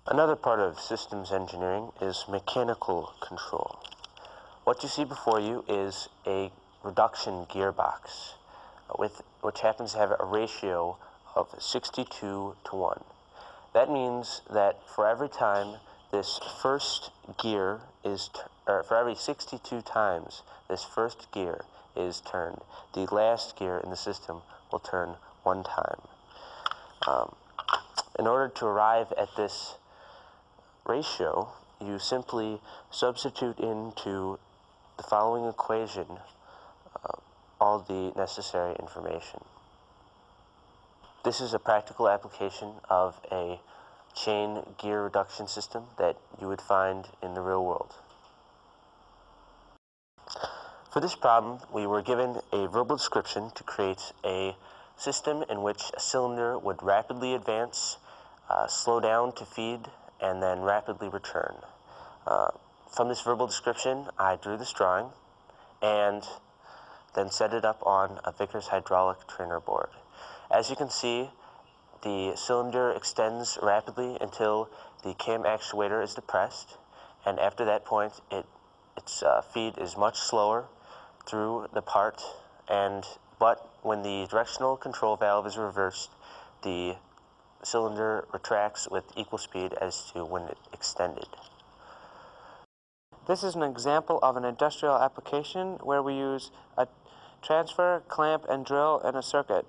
Another part of systems engineering is mechanical control. What you see before you is a reduction gearbox, which happens to have a ratio of 62 to 1. That means that for every time this first gear is, for every 62 times this first gear is turned, the last gear in the system will turn one time. In order to arrive at this ratio, you simply substitute into the following equation all the necessary information. This is a practical application of a chain gear reduction system that you would find in the real world. For this problem, we were given a verbal description to create a system in which a cylinder would rapidly advance, slow down to feed, and then rapidly return. From this verbal description, I drew this drawing and then set it up on a Vickers hydraulic trainer board. As you can see, the cylinder extends rapidly until the cam actuator is depressed, and after that point, its feed is much slower through the part, but when the directional control valve is reversed, the cylinder retracts with equal speed as to when it extended. This is an example of an industrial application where we use a transfer, clamp, and drill in a circuit.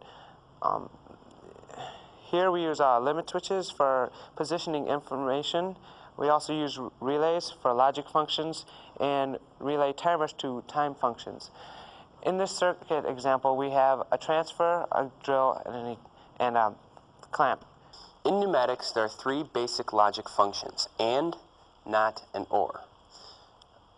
Here we use limit switches for positioning information. We also use relays for logic functions and relay timers to time functions. In this circuit example, we have a transfer, a drill, and a clamp. In pneumatics, there are three basic logic functions: and, not, and or.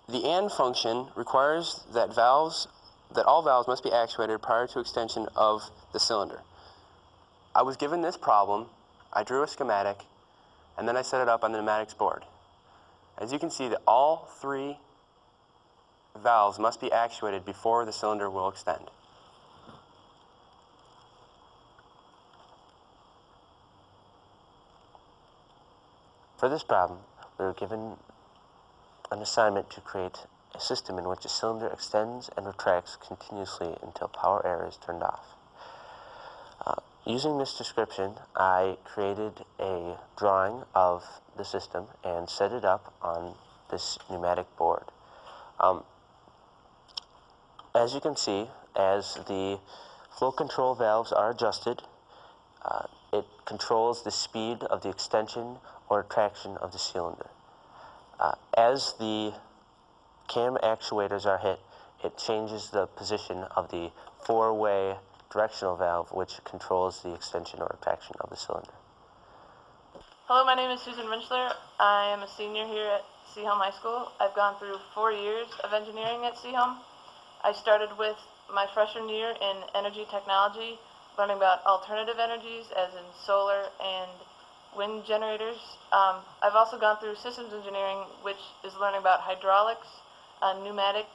The and function requires that all valves must be actuated prior to extension of the cylinder. I was given this problem, I drew a schematic, and then I set it up on the pneumatics board. As you can see, that all three valves must be actuated before the cylinder will extend. For this problem, we were given an assignment to create a system in which a cylinder extends and retracts continuously until power air is turned off. Using this description, I created a drawing of the system and set it up on this pneumatic board. As you can see, as the flow control valves are adjusted, it controls the speed of the extension or retraction of the cylinder. As the cam actuators are hit, it changes the position of the four-way directional valve, which controls the extension or retraction of the cylinder. Hello, my name is Susan Winchler. I am a senior here at Seaholm High School. I've gone through 4 years of engineering at Seaholm. I started with my freshman year in energy technology, learning about alternative energies, as in solar and wind generators. I've also gone through systems engineering, which is learning about hydraulics, pneumatic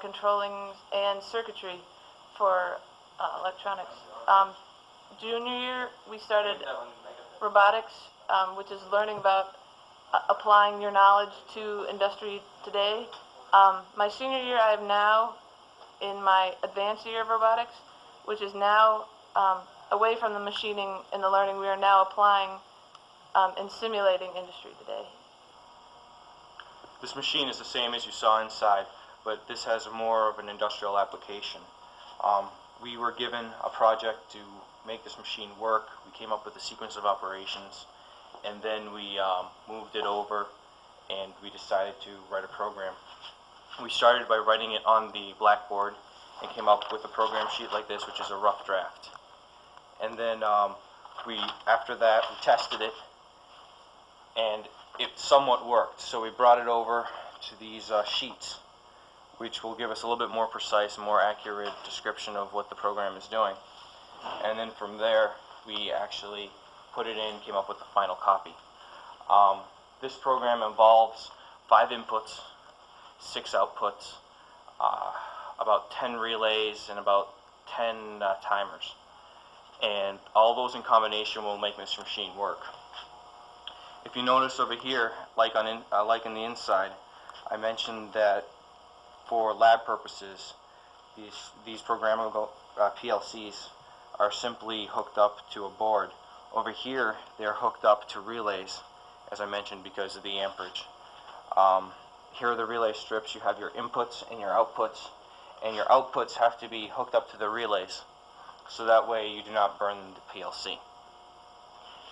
controlling, and circuitry for electronics. Junior year, we started robotics, which is learning about applying your knowledge to industry today. My senior year, I am now in my advanced year of robotics, which is now away from the machining and the learning we are now applying in simulating industry today. This machine is the same as you saw inside, but this has more of an industrial application. We were given a project to make this machine work. We came up with a sequence of operations, and then we moved it over and we decided to write a program. We started by writing it on the blackboard and came up with a program sheet like this, which is a rough draft. And then after that, we tested it, and it somewhat worked. So we brought it over to these sheets, which will give us a little bit more precise and more accurate description of what the program is doing. And then from there, we actually put it in, came up with the final copy. This program involves 5 inputs, 6 outputs, about 10 relays, and about 10 timers. And all those in combination will make this machine work. If you notice over here, like in the inside, I mentioned that for lab purposes, these programmable PLCs are simply hooked up to a board. Over here, they're hooked up to relays, as I mentioned, because of the amperage. Here are the relay strips. You have your inputs and your outputs, and your outputs have to be hooked up to the relays, so that way you do not burn the PLC.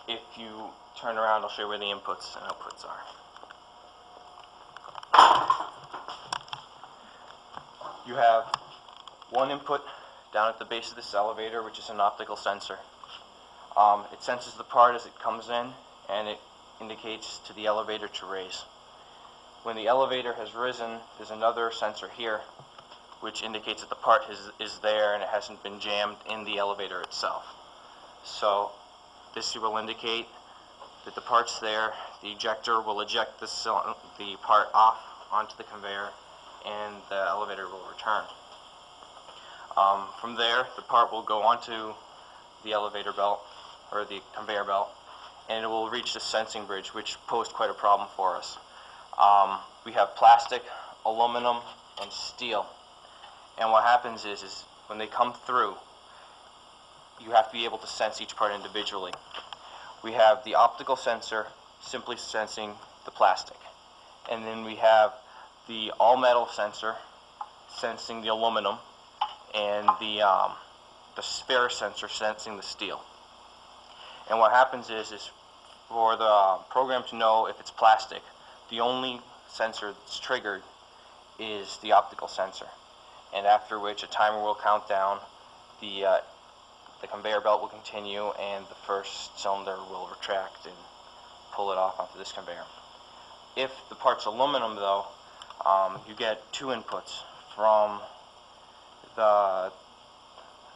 If you turn around, I'll show you where the inputs and outputs are. You have one input down at the base of this elevator, which is an optical sensor. It senses the part as it comes in, and it indicates to the elevator to raise. When the elevator has risen, there's another sensor here, which indicates that the part is there and it hasn't been jammed in the elevator itself. So this will indicate that the part's there. The ejector will eject the part off onto the conveyor, and the elevator will return. From there, the part will go onto the elevator belt, or the conveyor belt, and it will reach the sensing bridge, which posed quite a problem for us. We have plastic, aluminum, and steel. And what happens is when they come through, you have to be able to sense each part individually. We have the optical sensor simply sensing the plastic. And then we have the all-metal sensor sensing the aluminum, and the sphere sensor sensing the steel. And what happens is for the program to know if it's plastic, the only sensor that's triggered is the optical sensor. And after which a timer will count down, the conveyor belt will continue, and the first cylinder will retract and pull it off onto this conveyor. If the part's aluminum, though, you get two inputs from the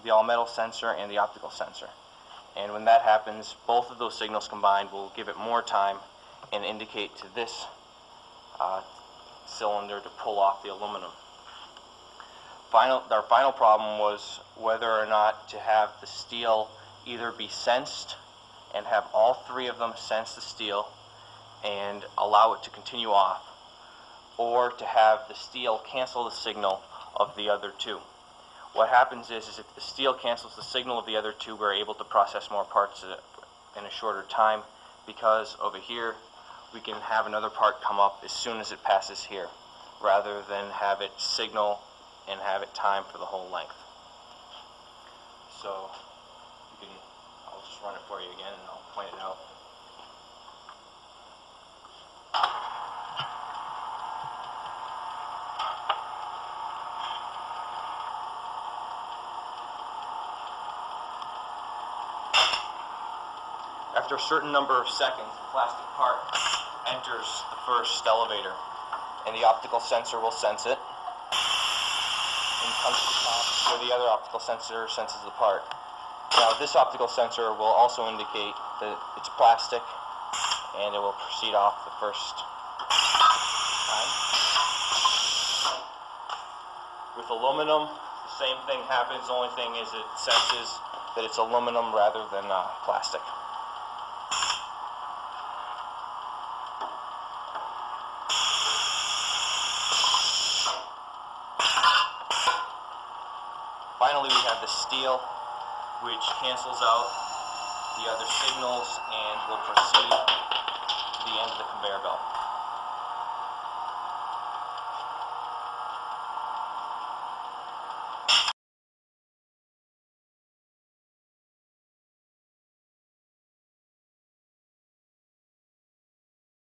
all-metal sensor and the optical sensor. And when that happens, both of those signals combined will give it more time and indicate to this cylinder to pull off the aluminum. Our final problem was whether or not to have the steel either be sensed and have all three of them sense the steel and allow it to continue off, or to have the steel cancel the signal of the other two. What happens is if the steel cancels the signal of the other two, we're able to process more parts in a shorter time, because over here we can have another part come up as soon as it passes here, rather than have it signal and have it time for the whole length. So I'll just run it for you again and I'll point it out. After a certain number of seconds, the plastic part enters the first elevator, and the optical sensor will sense it and comes to the top where the other optical sensor senses the part. Now, this optical sensor will also indicate that it's plastic, and it will proceed off the first time. With aluminum, the same thing happens. The only thing is it senses that it's aluminum rather than plastic. Finally, we have the steel, which cancels out the other signals and will proceed to the end of the conveyor belt.